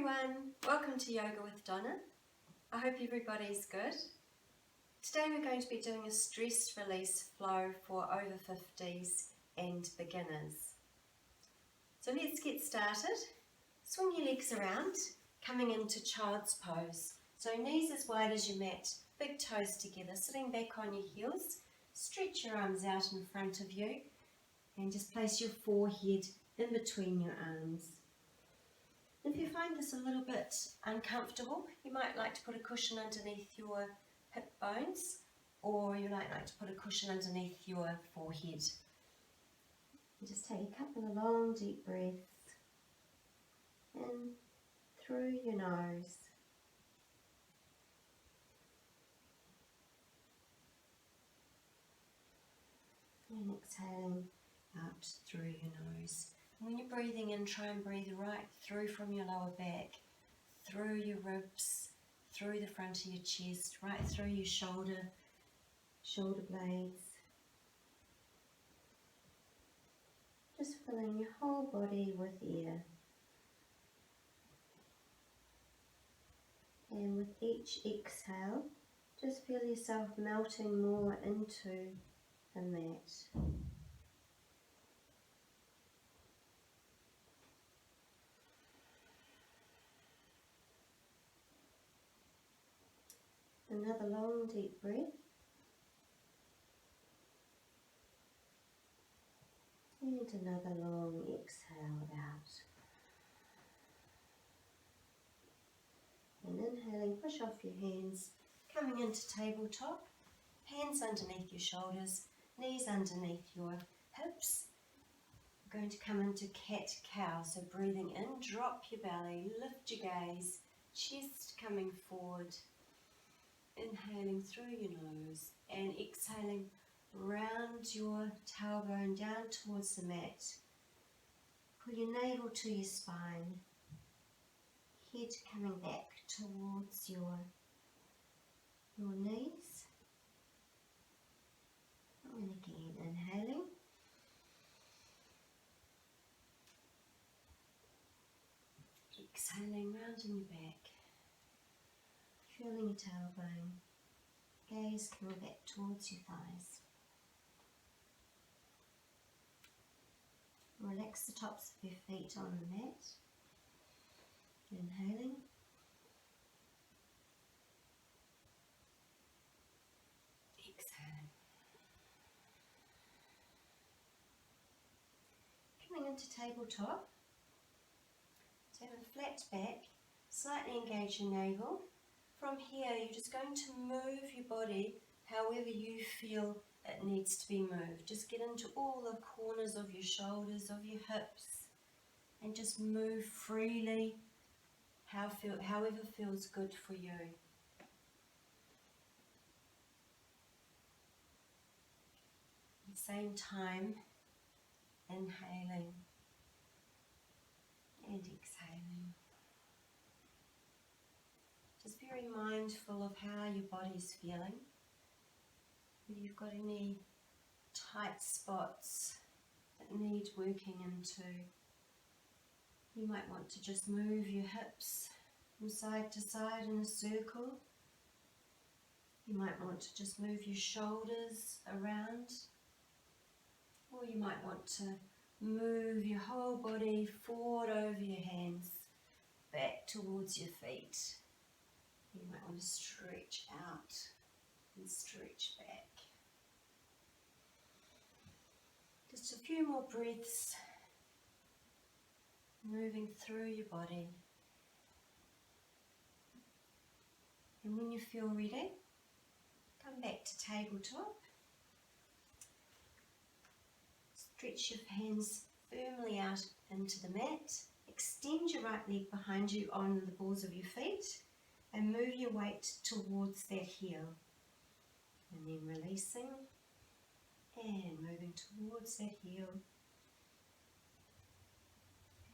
everyone, welcome to Yoga with Donna. I hope everybody's good. Today we're going to be doing a stress release flow for over 50s and beginners. So let's get started. Swing your legs around, coming into child's pose. So knees as wide as your mat, big toes together, sitting back on your heels. Stretch your arms out in front of you and just place your forehead in between your arms. If you find this a little bit uncomfortable, you might like to put a cushion underneath your hip bones, or you might like to put a cushion underneath your forehead. And just take a couple of long deep breaths in through your nose. And exhaling out through your nose. When you're breathing in, try and breathe right through from your lower back, through your ribs, through the front of your chest, right through your shoulder blades. Just filling your whole body with air. And with each exhale, just feel yourself melting more into the mat. Another long deep breath. And another long exhale out. And inhaling, push off your hands, coming into tabletop. Hands underneath your shoulders, knees underneath your hips. We're going to come into cat-cow, so breathing in, drop your belly, lift your gaze, chest coming forward. Inhaling through your nose and exhaling round your tailbone down towards the mat. Pull your navel to your spine, head coming back towards your knees. And again, inhaling. Exhaling, rounding your back. Feeling your tailbone, gaze coming back towards your thighs. Relax the tops of your feet on the mat. Inhaling. Exhaling. Coming into tabletop. So have a flat back, slightly engage your navel. From here, you're just going to move your body however you feel it needs to be moved. Just get into all the corners of your shoulders, of your hips, and just move freely, however feels good for you. At the same time, inhaling and exhaling. Just very mindful of how your body's feeling. Whether you've got any tight spots that need working into. You might want to just move your hips from side to side in a circle. You might want to just move your shoulders around. Or you might want to move your whole body forward over your hands, back towards your feet. You might want to stretch out and stretch back. Just a few more breaths, moving through your body. And when you feel ready, come back to tabletop. Stretch your hands firmly out into the mat. Extend your right leg behind you on the balls of your feet. And move your weight towards that heel. And then releasing and moving towards that heel.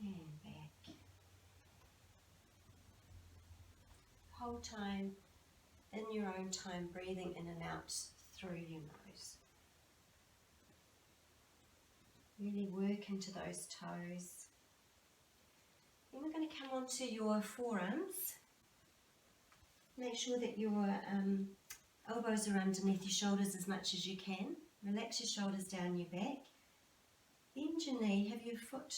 And back. Whole time, in your own time, breathing in and out through your nose. Really work into those toes. Then we're going to come onto your forearms. Make sure that your elbows are underneath your shoulders as much as you can. Relax your shoulders down your back. Bend your knee, have your foot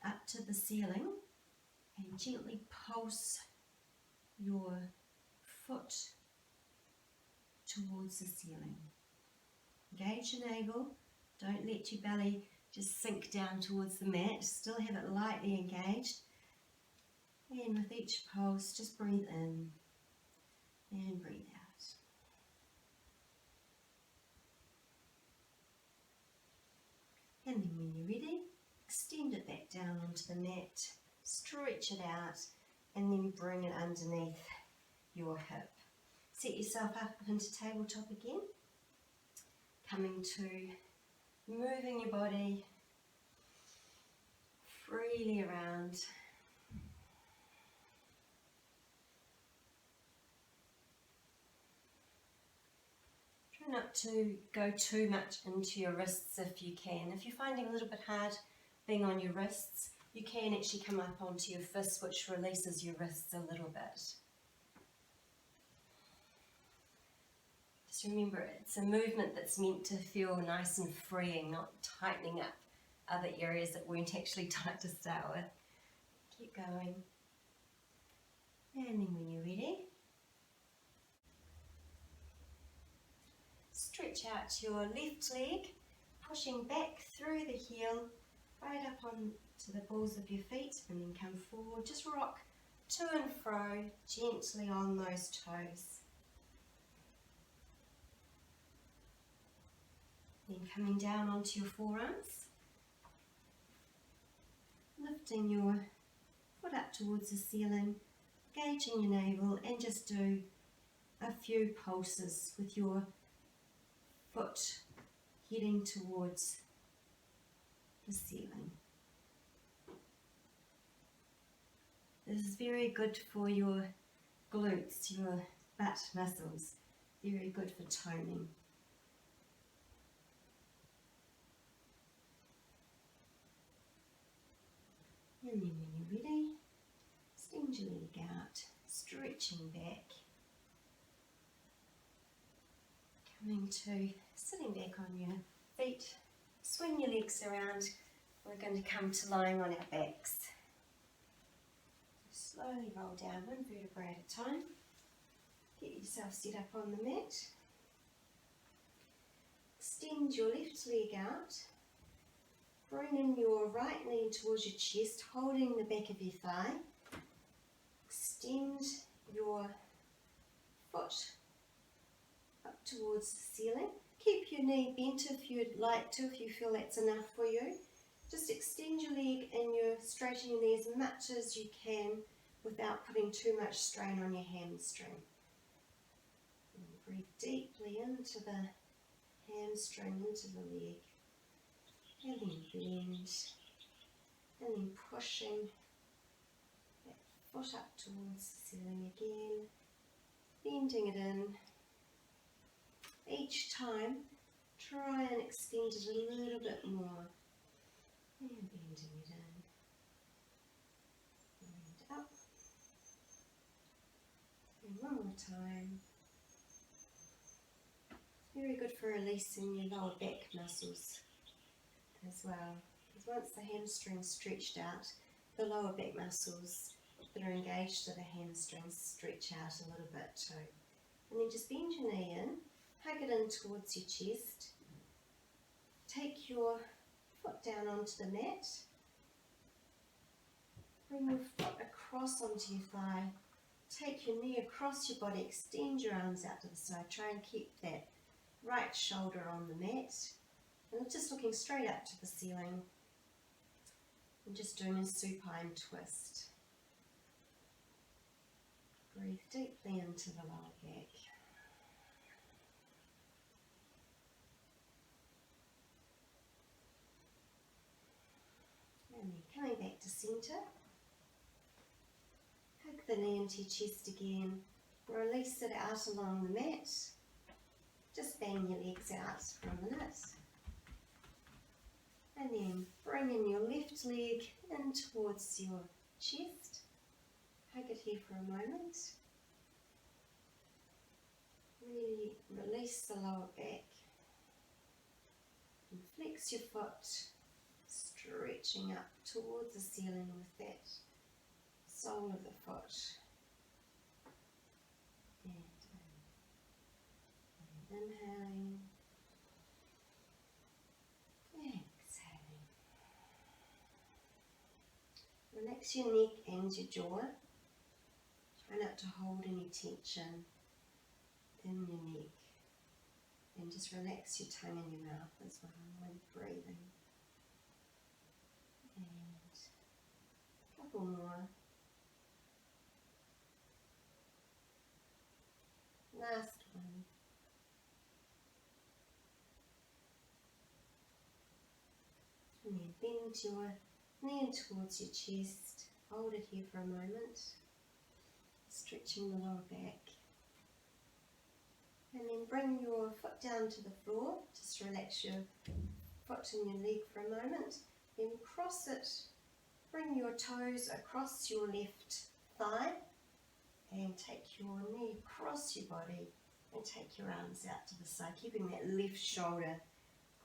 up to the ceiling and gently pulse your foot towards the ceiling. Engage your navel, don't let your belly just sink down towards the mat, still have it lightly engaged. And with each pulse, just breathe in and breathe out. And then when you're ready, extend it back down onto the mat, stretch it out, and then bring it underneath your hip. Set yourself up into tabletop again, coming to moving your body freely around. Try not to go too much into your wrists if you can. If you're finding a little bit hard being on your wrists, you can actually come up onto your fists, which releases your wrists a little bit. Just remember, it's a movement that's meant to feel nice and freeing, not tightening up other areas that weren't actually tight to start with. Keep going. And then when you're ready, stretch out your left leg, pushing back through the heel, right up onto the balls of your feet, and then come forward. Just rock to and fro gently on those toes. Then coming down onto your forearms, lifting your foot up towards the ceiling, engaging your navel, and just do a few pulses with your foot heading towards the ceiling. This is very good for your glutes, your butt muscles, very good for toning. And then when you're ready, extend your leg out, stretching back, coming to sitting back on your feet, swing your legs around. We're going to come to lying on our backs. Slowly roll down one vertebra at a time. Get yourself set up on the mat. Extend your left leg out. Bring in your right knee towards your chest, holding the back of your thigh. Extend your foot up towards the ceiling. Keep your knee bent if you'd like to, if you feel that's enough for you. Just extend your leg and straighten your knee as much as you can without putting too much strain on your hamstring. And breathe deeply into the hamstring, into the leg. And then bend, and then pushing that foot up towards the ceiling again, bending it in. Each time, try and extend it a little bit more, and bending it in, and up, and one more time. It's very good for releasing your lower back muscles as well, because once the hamstring's stretched out, the lower back muscles that are engaged to the hamstrings stretch out a little bit too. And then just bend your knee in, hug it in towards your chest, take your foot down onto the mat, bring your foot across onto your thigh, take your knee across your body, extend your arms out to the side, try and keep that right shoulder on the mat. And just looking straight up to the ceiling and just doing a supine twist. Breathe deeply into the lower back. And then coming back to centre. Hug the knee into your chest again. Release it out along the mat. Just bang your legs out for a minute. And then bringing your left leg in towards your chest. Hug it here for a moment. Really release the lower back. And flex your foot, stretching up towards the ceiling with that sole of the foot. And inhaling. Exhaling. Relax your neck and your jaw. Try not to hold any tension in your neck. And just relax your tongue and your mouth as well when breathing. And a couple more. Last one. And then bend your knee in towards your chest. Hold it here for a moment. Stretching the lower back. And then bring your foot down to the floor. Just relax your foot and your leg for a moment. Then cross it. Bring your toes across your left thigh. And take your knee across your body. And take your arms out to the side. Keeping that left shoulder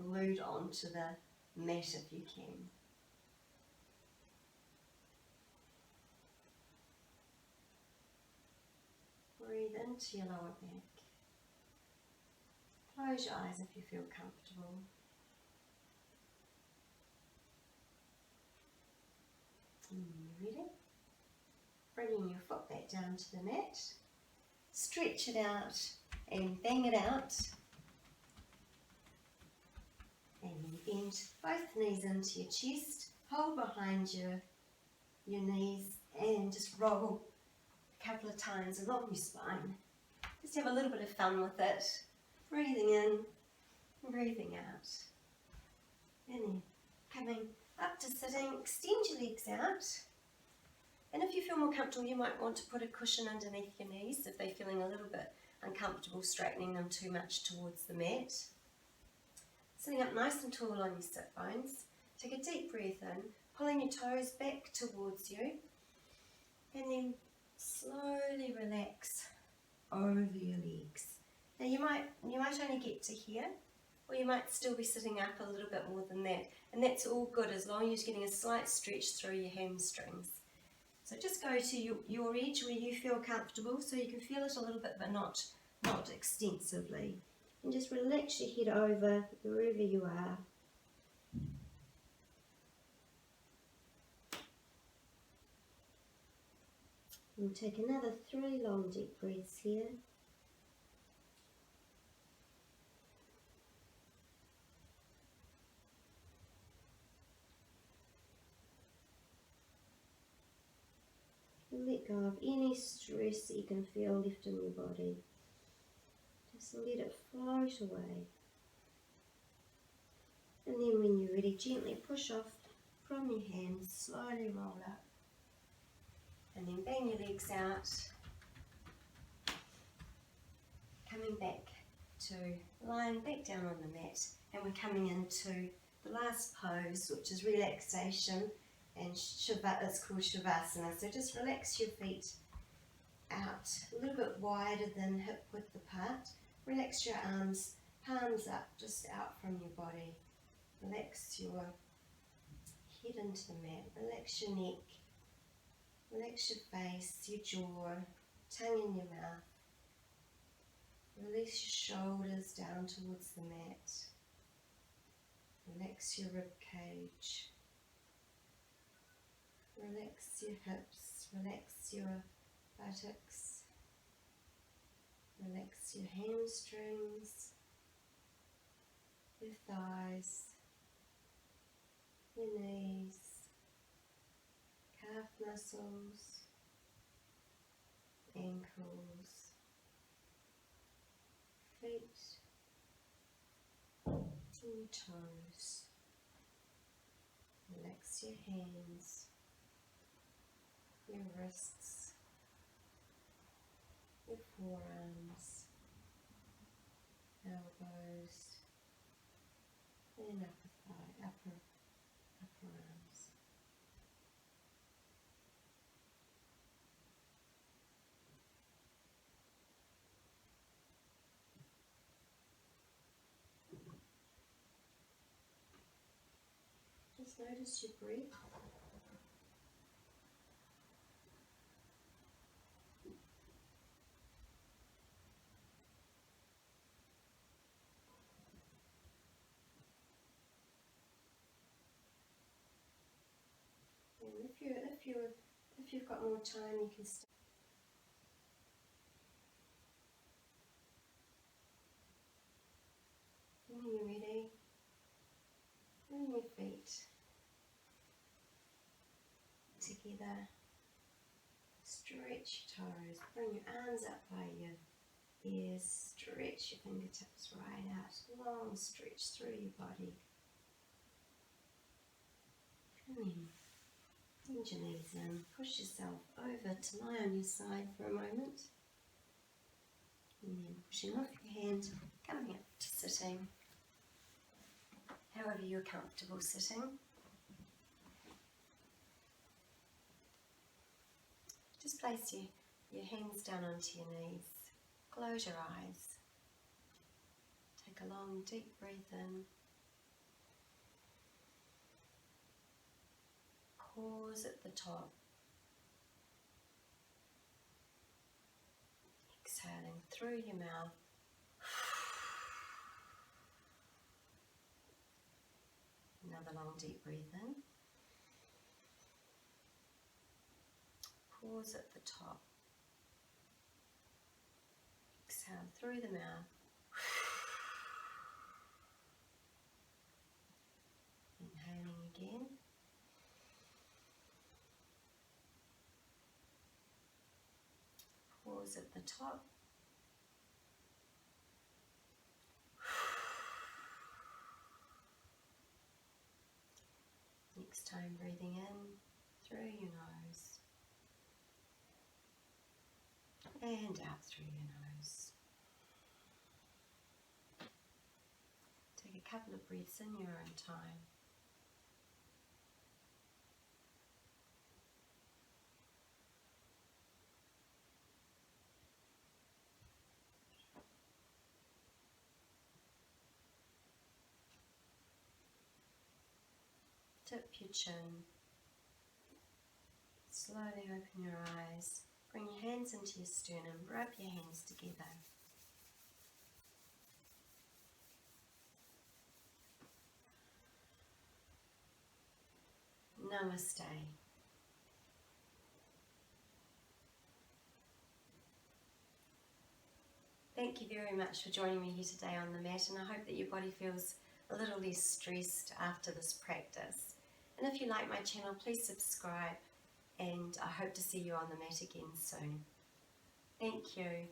glued onto the mat if you can. Breathe into your lower back. Close your eyes if you feel comfortable. And when you're ready, bringing your foot back down to the mat, stretch it out and bang it out. And then bend both knees into your chest, hold behind your knees and just roll a couple of times along your spine. Just have a little bit of fun with it. Breathing in, breathing out. And then coming up to sitting, extend your legs out. And if you feel more comfortable, you might want to put a cushion underneath your knees if they're feeling a little bit uncomfortable straightening them too much towards the mat. Sitting up nice and tall on your sit bones. Take a deep breath in, pulling your toes back towards you. And then slowly relax over your legs. Now you might only get to here, or you might still be sitting up a little bit more than that. And that's all good as long as you're getting a slight stretch through your hamstrings. So just go to your edge where you feel comfortable so you can feel it a little bit but not extensively. And just relax your head over wherever you are. We'll take another 3 long deep breaths here. Let go of any stress that you can feel left in your body. Just let it float away. And then when you're ready, gently push off from your hands, slowly roll up. And then bang your legs out. Coming back to lying back down on the mat. And we're coming into the last pose, which is relaxation. And it's called Shavasana. So just relax your feet out a little bit wider than hip width apart. Relax your arms, palms up, just out from your body. Relax your head into the mat. Relax your neck. Relax your face, your jaw, tongue in your mouth. Release your shoulders down towards the mat. Relax your rib cage. Relax your hips, relax your buttocks, relax your hamstrings, your thighs, your knees, calf muscles, ankles, feet, and toes. Relax your hands, your wrists, your forearms, elbows, and upper Just notice your breath. And if you've got more time, you can start. When you're ready, bring your feet together. Stretch your toes. Bring your arms up by your ears. Stretch your fingertips right out. Long stretch through your body. And then bend your knees in. Push yourself over to lie on your side for a moment. And then pushing off your hand, coming up to sitting. However you're comfortable sitting. Just place your hands down onto your knees. Close your eyes. Take a long deep breath in. Pause at the top. Exhaling through your mouth. Another long deep breath in. Pause at the top. Exhale through the mouth. Inhaling again. Pause at the top. Next time, breathing in through your nose and out through your nose. Take a couple of breaths in your own time. Tip your chin. Slowly open your eyes. Bring your hands into your sternum. Rub your hands together. Namaste. Thank you very much for joining me here today on the mat, and I hope that your body feels a little less stressed after this practice. And if you like my channel, please subscribe, and I hope to see you on the mat again soon. Thank you.